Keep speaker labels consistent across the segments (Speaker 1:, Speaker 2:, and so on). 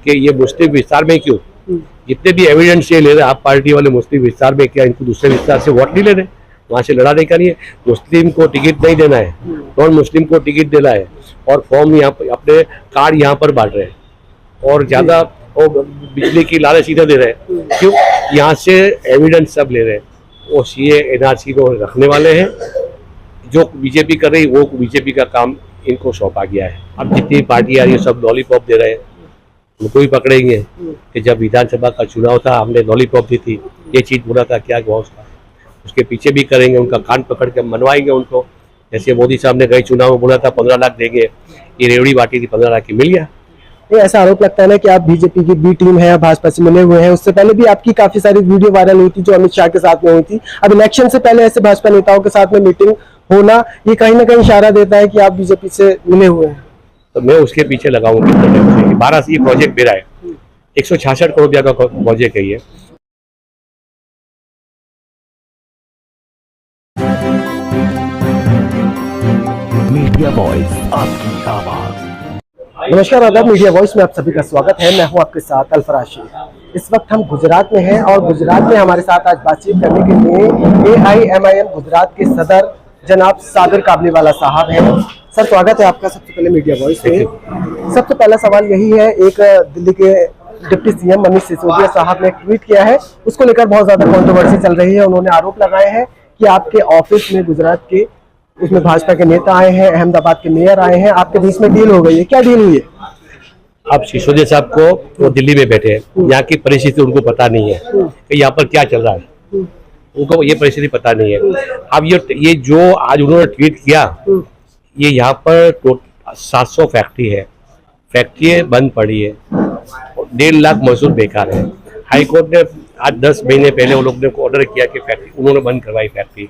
Speaker 1: कि ये मुस्लिम विस्तार में क्यों, जितने भी एविडेंस ये ले रहे आप पार्टी वाले मुस्लिम विस्तार में, क्या इनको दूसरे विस्तार से वोट नहीं ले रहे, वहाँ से लड़ाने का नहीं है। मुस्लिम को टिकट नहीं देना है, नॉन मुस्लिम को टिकट देना है, और फॉर्म यहाँ पर अपने कार्ड यहाँ पर बांट रहे हैं, और ज्यादा बिजली की लालच इधर दे रहे हैं। क्यों? यहाँ से एविडेंस सब ले रहे हैं। वो सीए एनआरसी को रखने वाले हैं, जो बीजेपी कर रही वो बीजेपी का काम इनको सौंपा गया है। अब जितनी पार्टी आ रही है सब लॉलीपॉप दे रहे हैं, उनको भी पकड़ेंगे कि जब विधानसभा का चुनाव था हमने लॉलीपॉप दी थी, ये चीज बोला था, क्या हुआ उसका, उसके पीछे भी करेंगे, उनका कान पकड़ के मनवाएंगे उनको। जैसे मोदी साहब ने गए चुनाव में बोला था 15 लाख देंगे, ये रेवड़ी बांटी थी, 15 लाख की मिल गया।
Speaker 2: ये ऐसा आरोप लगता है ना कि आप बीजेपी की बी टीम है, भाजपा से मिले हुए हैं। उससे पहले भी आपकी काफी सारी वीडियो वायरल हुई थी जो अमित शाह के साथ में हुई थी। अब इलेक्शन से पहले ऐसे भाजपा नेताओं के साथ में मीटिंग होना, ये कहीं ना कहीं इशारा देता है कि आप बीजेपी से मिले हुए हैं।
Speaker 1: तो मैं उसके पीछे लगाऊंगा। 12 से ये प्रोजेक्ट मेरा है, 166 करोड़ रुपया का प्रोजेक्ट है ये।
Speaker 3: मीडिया वॉइस, आपकी आवाज।
Speaker 2: नमस्कार, आदाब, मीडिया वॉइस में आप सभी का स्वागत है। मैं हूं आपके साथ अल्फराशी। इस वक्त हम गुजरात में हैं और गुजरात में हमारे साथ आज बातचीत करने के लिए AIMIM गुजरात के सदर जनाब साबिर काबलीवाला साहब हैं। सर, स्वागत है आपका सबसे पहले मीडिया वॉइस में। सबसे पहला सवाल यही है, एक दिल्ली के डिप्टी सीएम मनीष सिसोदिया साहब ने ट्वीट किया है, उसको लेकर बहुत ज्यादा कंट्रोवर्सी चल रही है। उन्होंने आरोप लगाए हैं कि आपके ऑफिस में गुजरात के उसमें भाजपा के नेता आए हैं, अहमदाबाद के मेयर आए हैं, आपके बीच में डील हो गई है। क्या डील हुई है?
Speaker 1: अब सिसोदिया साहब को वो दिल्ली में बैठे हैं, यहाँ की परिस्थिति उनको पता नहीं है कि यहाँ पर क्या चल रहा है, उनको ये परिस्थिति पता नहीं है। अब ये जो आज उन्होंने ट्वीट किया, ये यहाँ पर 700 फैक्ट्री है, फैक्ट्री बंद पड़ी है, 1.5 लाख मजदूर बेकार है। हाईकोर्ट ने आज 10 महीने पहले वो लोग ने ऑर्डर किया कि फैक्ट्री उन्होंने बंद करवाई फैक्ट्री।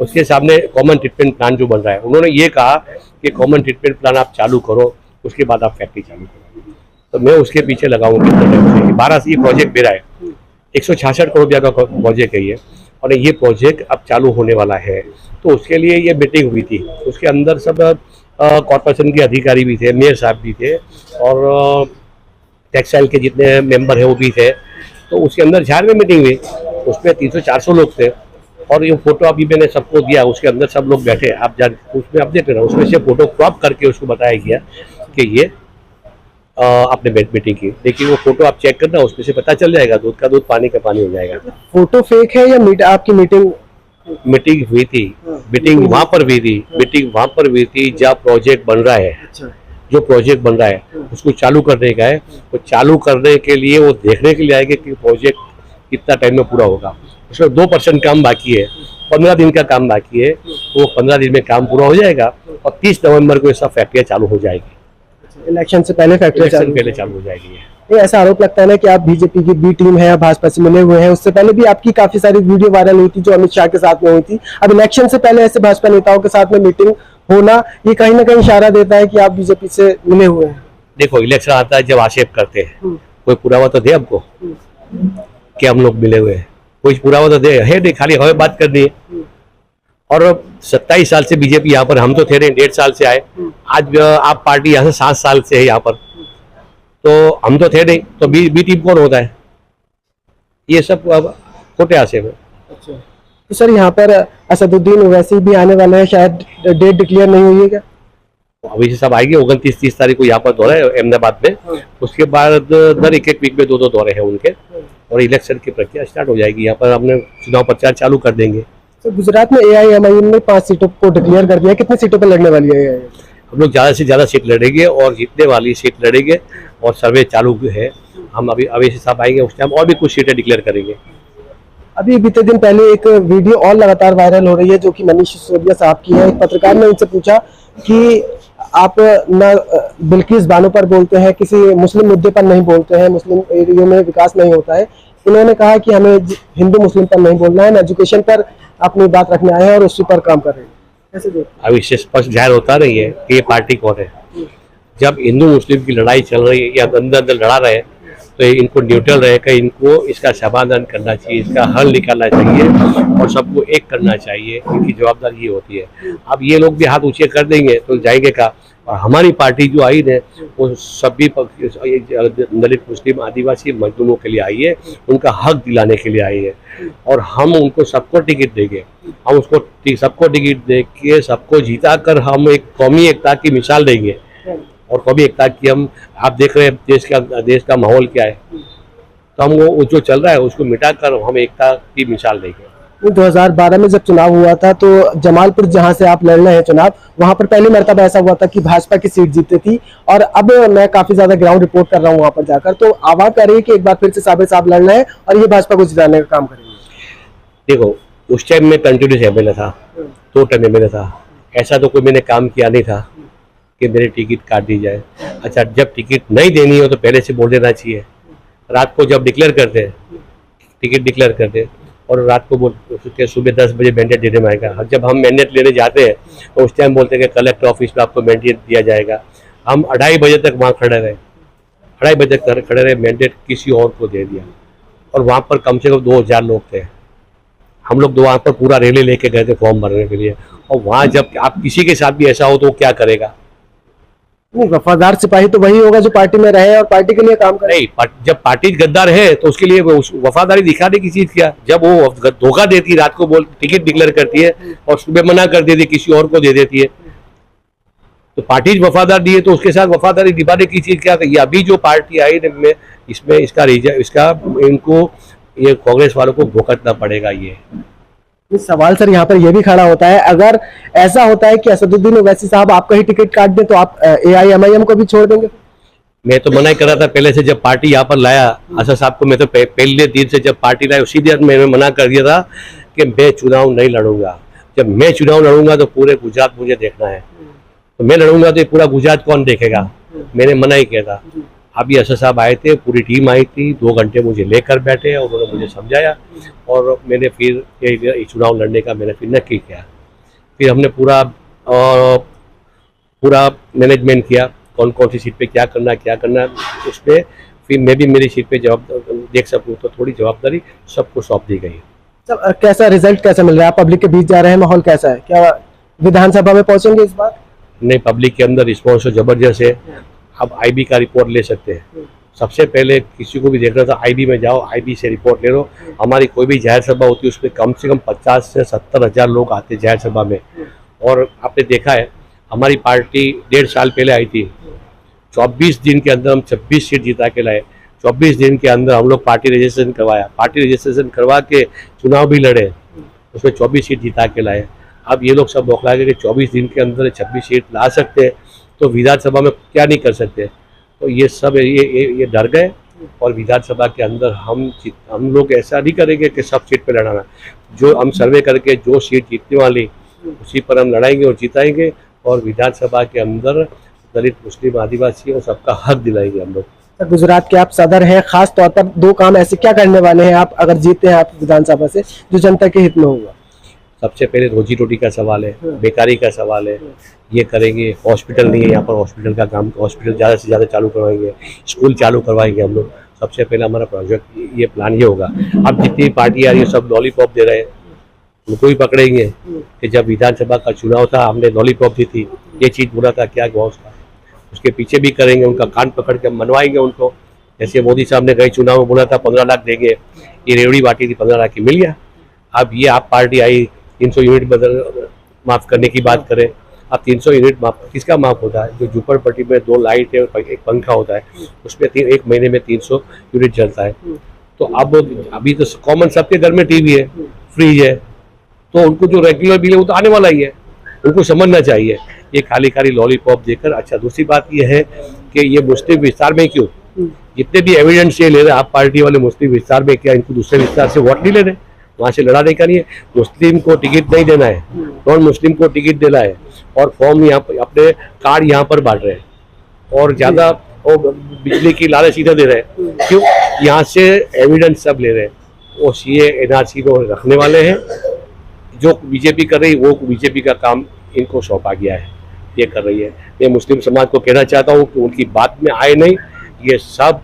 Speaker 1: उसके सामने कॉमन ट्रीटमेंट प्लान जो बन रहा है, उन्होंने ये कहा कि कॉमन ट्रीटमेंट प्लान आप चालू करो, उसके बाद आप फैक्ट्री चालू करो। तो मैं उसके पीछे लगाऊंगा। 12 से ये प्रोजेक्ट मेरा है, 166 करोड़ रुपया का प्रोजेक्ट है ये, और ये प्रोजेक्ट अब चालू होने वाला है। तो उसके लिए ये मीटिंग हुई थी, उसके अंदर सब कॉर्पोरेशन के अधिकारी भी थे, मेयर साहब भी थे, और टेक्सटाइल के जितने मेंबर हैं वो भी थे। तो उसके अंदर झाड़ में मीटिंग हुई, उसमें 300-400 लोग थे, और ये फोटो अभी मैंने सबको दिया, उसके अंदर सब लोग बैठे, आप उसमें आप देख रहे हो, उसमें से फोटो क्रॉप करके उसको बताया गया कि ये आपने मीटिंग की। देखिए वो फोटो आप चेक करना, उसमें से पता चल जाएगा, दूध का दूध पानी का पानी हो जाएगा।
Speaker 2: फोटो फेक है या आपकी मीटिंग
Speaker 1: हुई थी? मीटिंग वहां पर हुई थी जहाँ प्रोजेक्ट बन रहा है। जो प्रोजेक्ट बन रहा है उसको चालू करने का है, वो चालू करने के लिए वो देखने के लिए आएंगे कि प्रोजेक्ट कितना टाइम में पूरा होगा। उसमें 2% काम बाकी है, 15 दिन का काम बाकी है, वो 15 दिन में काम पूरा हो जाएगा, और 30 नवंबर को ये सब फैक्ट्रियाँ चालू हो जाएगी।
Speaker 2: इलेक्शन से पहले फैक्ट्री
Speaker 1: चालू हो जाएगी।
Speaker 2: ये ऐसा आरोप लगता है ना कि आप बीजेपी की बी टीम है, भाजपा से मिले हुए हैं। उससे पहले भी आपकी काफी सारी वीडियो वायरल हुई थी जो अमित शाह के साथ में हुई थी। अब इलेक्शन से पहले ऐसे भाजपा नेताओं के साथ में मीटिंग होना, ये कहीं ना कहीं इशारा देता है कि आप बीजेपी से मिले हुए हैं। देखो,
Speaker 1: इलेक्शन आता है जब आक्षेप करते हैं, कोई पुरावा तो दे हमको कि हम लोग मिले हुए हैं, कोई पुरावा तो दे, है नहीं, खाली हमें बात करनी है। और 27 साल से बीजेपी यहाँ पर, हम तो थे नहीं, 1.5 साल से आए। आज आप पार्टी यहाँ से 7 साल से है यहाँ पर, तो हम तो थे नहीं, तो बी टीम कौन होता है? ये सब खोटे आक्षेप है।
Speaker 2: अच्छा, तो सर यहाँ पर असदुद्दीन ओवैसी भी आने वाले हैं, शायद डेट डिक्लेयर नहीं हुई है क्या?
Speaker 1: अभी से सब आएंगे, 29-30 तारीख को यहाँ पर दौरा है अहमदाबाद में। उसके बाद दर एक वीक में 2 दौरे हैं उनके, और इलेक्शन की प्रक्रिया स्टार्ट हो जाएगी। यहाँ पर हमने चुनाव प्रचार चालू कर देंगे।
Speaker 2: तो गुजरात में AIMIM ने 5 सीटों को डिक्लेयर कर दिया, कितनी सीटों पर लड़ने वाली है?
Speaker 1: हम लोग ज़्यादा से ज़्यादा सीट लड़ेंगे, और जीतने वाली सीट लड़ेंगे, और सर्वे चालू है। हम अभी से सब आएंगे, उस टाइम और भी कुछ सीटें डिक्लेयर करेंगे।
Speaker 2: अभी बीते दिन पहले एक वीडियो और लगातार वायरल हो रही है जो कि मनीष सिसोदिया साहब की है। एक पत्रकार ने उनसे पूछा कि आप न बिल्किस बानो पर बोलते हैं, किसी मुस्लिम मुद्दे पर नहीं बोलते हैं, मुस्लिम एरिया में विकास नहीं होता है। उन्होंने कहा कि हमें हिंदू मुस्लिम पर नहीं बोलना है, एजुकेशन पर अपनी बात रखने आए हैं और उसी पर काम कर रहे हैं। कैसे देखते?
Speaker 1: अभी इससे स्पष्ट जाहिर होता नहीं है कि ये पार्टी कौन है। जब हिंदू मुस्लिम की लड़ाई चल रही है या अंदर लड़ा रहे हैं, तो इनको न्यूट्रल रहकर इनको इसका समाधान करना चाहिए, इसका हल निकालना चाहिए, और सबको एक करना चाहिए। इनकी जवाबदारी ये होती है। अब ये लोग भी हाथ ऊंचे कर देंगे तो जाएंगे का, और हमारी पार्टी जो आई है वो सभी दलित मुस्लिम आदिवासी मजदूरों के लिए आई है, उनका हक दिलाने के लिए आई है। और हम उनको सबको टिकट देंगे, हम उसको सबको टिकट दे के सबको जीता कर हम एक कौमी एकता की मिसाल देंगे। और कौमी एकता की हम, आप देख रहे हैं देश का माहौल क्या है, तो हम वो जो चल रहा है उसको मिटाकर हम एकता की मिसाल देंगे।
Speaker 2: 2012 में जब चुनाव हुआ था तो जमालपुर जहां से आप लड़ रहे हैं चुनाव, वहां पर पहली मर्तबा ऐसा हुआ था कि भाजपा की सीट जीती थी। और अब मैं काफी ज्यादा ग्राउंड रिपोर्ट कर रहा हूं वहां पर जाकर, तो आवाज आ रही है कि एक बार फिर से साबिर साहब लड़ रहे हैं और ये भाजपा को जिताने का काम करेंगे।
Speaker 1: देखो, उस टाइम में कंटिन्यूस एमएलए था, 2 टाइम एमएलए था, ऐसा तो कोई मैंने काम किया नहीं था कि मेरी टिकट काट दी जाए। अच्छा, जब टिकट नहीं देनी हो तो पहले से बोल देना चाहिए। रात को जब डिक्लेयर करते हैं, टिकट डिक्लेयर करते हैं और रात को बोलते सुबह 10 बजे मैंडेट देने में आएगा। जब हम मैंडेट लेने जाते हैं तो उस टाइम बोलते हैं कि कलेक्टर ऑफिस में आपको मैंडेट दिया जाएगा। हम 2:30 बजे तक वहाँ खड़े रहे, 2:30 बजे तक खड़े रहे, मैंडेट किसी और को दे दिया। और वहाँ पर कम से कम 2000 लोग थे। हम लोग वहाँ पर पूरा रैली लेके गए थे फॉर्म भरने के लिए। और वहाँ जब आप किसी के साथ भी ऐसा हो तो वो क्या करेगा?
Speaker 2: नहीं, वफादार सिपाही तो वही होगा जो पार्टी में रहे और पार्टी के लिए काम करे।
Speaker 1: नहीं, जब पार्टी गद्दार है तो उसके लिए वफादारी दिखाने की चीज क्या? जब वो धोखा देती, रात को बोल टिकट डिक्लेयर करती है और सुबह मना कर देती, किसी और को दे देती है, तो पार्टी वफादार दी है तो उसके साथ वफादारी निभाने की चीज क्या? ये अभी जो पार्टी आई में इसमें इसका इनको ये कांग्रेस वालों को भुगतना पड़ेगा। ये
Speaker 2: सवाल सर यहाँ पर यह भी खड़ा होता है, अगर ऐसा होता है कि असदुद्दीन ओवैसी साहब आपका ही टिकट काट दें तो आप AIMIM को भी छोड़ देंगे?
Speaker 1: मैं तो मना ही कर रहा था पहले से। जब पार्टी यहाँ पर लाया असद साहब को, मैं तो पहले दिन से जब पार्टी लाया उसी दिन मैंने मना कर दिया था कि मैं चुनाव नहीं लड़ूंगा। जब मैं चुनाव लड़ूंगा तो पूरे गुजरात मुझे देखना है, तो मैं लड़ूंगा तो पूरा गुजरात कौन देखेगा? मैंने मना ही किया था। अभी असद साहब आए थे, पूरी टीम आई थी, 2 घंटे मुझे लेकर बैठे और उन्होंने मुझे समझाया और मैंने फिर ये चुनाव लड़ने का मैंने फिर नक्की किया। फिर हमने पूरा मैनेजमेंट किया, कौन कौन सी सीट पे क्या करना उस पर फिर मैं भी मेरी सीट पे जवाब देख सकूँ तो थोड़ी जवाबदारी सबको सौंप दी गई।
Speaker 2: सर, कैसा रिजल्ट कैसा मिल रहा है? आप पब्लिक के बीच जा रहे हैं, माहौल कैसा है? क्या विधानसभा में पहुंचेंगे इस बार?
Speaker 1: नहीं, पब्लिक के अंदर रिस्पॉन्स तो जबरदस्त है। अब IB का रिपोर्ट ले सकते हैं। सबसे पहले किसी को भी देख रहा था IB में जाओ, IB से रिपोर्ट ले लो। हमारी कोई भी जाहिर सभा होती है उसमें कम से कम 50 से 70 हज़ार लोग आते हैं जाहिर सभा में। और आपने देखा है हमारी पार्टी 1.5 साल पहले आई थी, 24 दिन के अंदर हम 26 सीट जीता के लाए। 24 दिन के अंदर हम लोग पार्टी रजिस्ट्रेशन करवाया, पार्टी रजिस्ट्रेशन करवा के चुनाव भी लड़े, उसमें 24 सीट जीता के लाए। अब ये लोग सब बौखला के 24 दिन के अंदर 26 सीट ला सकते हैं तो विधानसभा में क्या नहीं कर सकते? तो ये सब ये डर गए और विधानसभा के अंदर हम लोग ऐसा नहीं करेंगे कि सब सीट पे लड़ाना। जो हम सर्वे करके जो सीट जीतने वाली उसी पर हम लड़ाएंगे और जिताएंगे और विधानसभा के अंदर दलित मुस्लिम आदिवासी और सबका हक दिलाएंगे हम लोग।
Speaker 2: गुजरात के आप सदर हैं, खास तौर पर 2 काम ऐसे क्या करने वाले हैं आप अगर जीते हैं आप विधानसभा से जो जनता के हित में होगा?
Speaker 1: सबसे पहले रोजी रोटी का सवाल है, बेकारी का सवाल है, ये करेंगे। हॉस्पिटल नहीं है यहाँ पर, हॉस्पिटल का काम, हॉस्पिटल ज़्यादा से ज़्यादा चालू करवाएंगे, स्कूल चालू करवाएंगे हम लोग। सबसे पहले हमारा प्रोजेक्ट ये प्लान ये होगा। अब जितनी पार्टी आ रही है सब लॉलीपॉप दे रहे हैं, उनको भी पकड़ेंगे कि जब विधानसभा का चुनाव था हमने लॉलीपॉप दी थी, ये चीज़ बोला था, क्या हुआ उसका? उसके पीछे भी करेंगे, उनका कान पकड़ के मनवाएंगे उनको। जैसे मोदी साहब ने गए चुनाव में बोला था 15 लाख देंगे, ये रेवड़ी बांटी थी, 15 लाख की मिल गया। अब ये आप पार्टी आई 300 यूनिट माफ़ करने की बात करें। अब 300 यूनिट किसका माफ़ होता है? जो झुपड़पट्टी में 2 लाइट है और एक पंखा होता है, उसमें 1 महीने में 300 यूनिट चलता है। तो अब अभी तो कॉमन सबके घर में टीवी है, फ्रिज है, तो उनको जो रेगुलर बिल है वो तो आने वाला ही है, उनको समझना चाहिए। ये खाली खाली लॉलीपॉप देकर। अच्छा, दूसरी बात ये है कि ये मुस्लिम विस्तार में क्यों जितने भी एविडेंस ये ले रहे हैं आप पार्टी वाले, मुस्लिम विस्तार में क्या इनको दूसरे विस्तार से वोट नहीं ले रहे? वहाँ से लड़ाने का नहीं है। मुस्लिम को टिकट नहीं देना है, नॉन मुस्लिम को टिकट देना है और फॉर्म यहाँ पर अपने कार्ड यहाँ पर बांट रहे हैं और ज़्यादा बिजली की लालच सीधा दे रहे हैं। क्यों? यहाँ से एविडेंस सब ले रहे हैं। वो CA NRC को रखने वाले हैं, जो बीजेपी कर रही है वो बीजेपी का काम इनको सौंपा गया है, ये कर रही है। मैं मुस्लिम समाज को कहना चाहता हूँ कि उनकी बात में आए नहीं, ये सब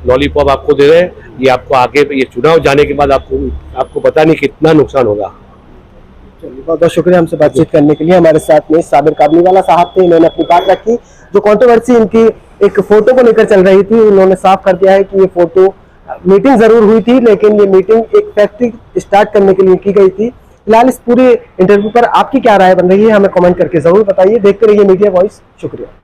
Speaker 1: लॉलीपॉप आपको दे रहे हैं। ये आपको आगे ये चुनाव जाने के बाद आपको पता नहीं कितना नुकसान होगा।
Speaker 2: चलिए, बहुत बहुत शुक्रिया हमसे बातचीत करने के लिए। हमारे साथ में साबिर काबलीवाला साहब थे, इन्होंने अपनी बात रखी। जो कंट्रोवर्सी इनकी एक फोटो को लेकर चल रही थी, उन्होंने साफ कर दिया है कि ये फोटो मीटिंग जरूर हुई थी, लेकिन ये मीटिंग एक फैक्ट्री स्टार्ट करने के लिए की गई थी। फिलहाल इस पूरे इंटरव्यू पर आपकी क्या राय बन रही है, हमें कमेंट करके जरूर बताइए। देखते रहिए मीडिया वॉइस। शुक्रिया।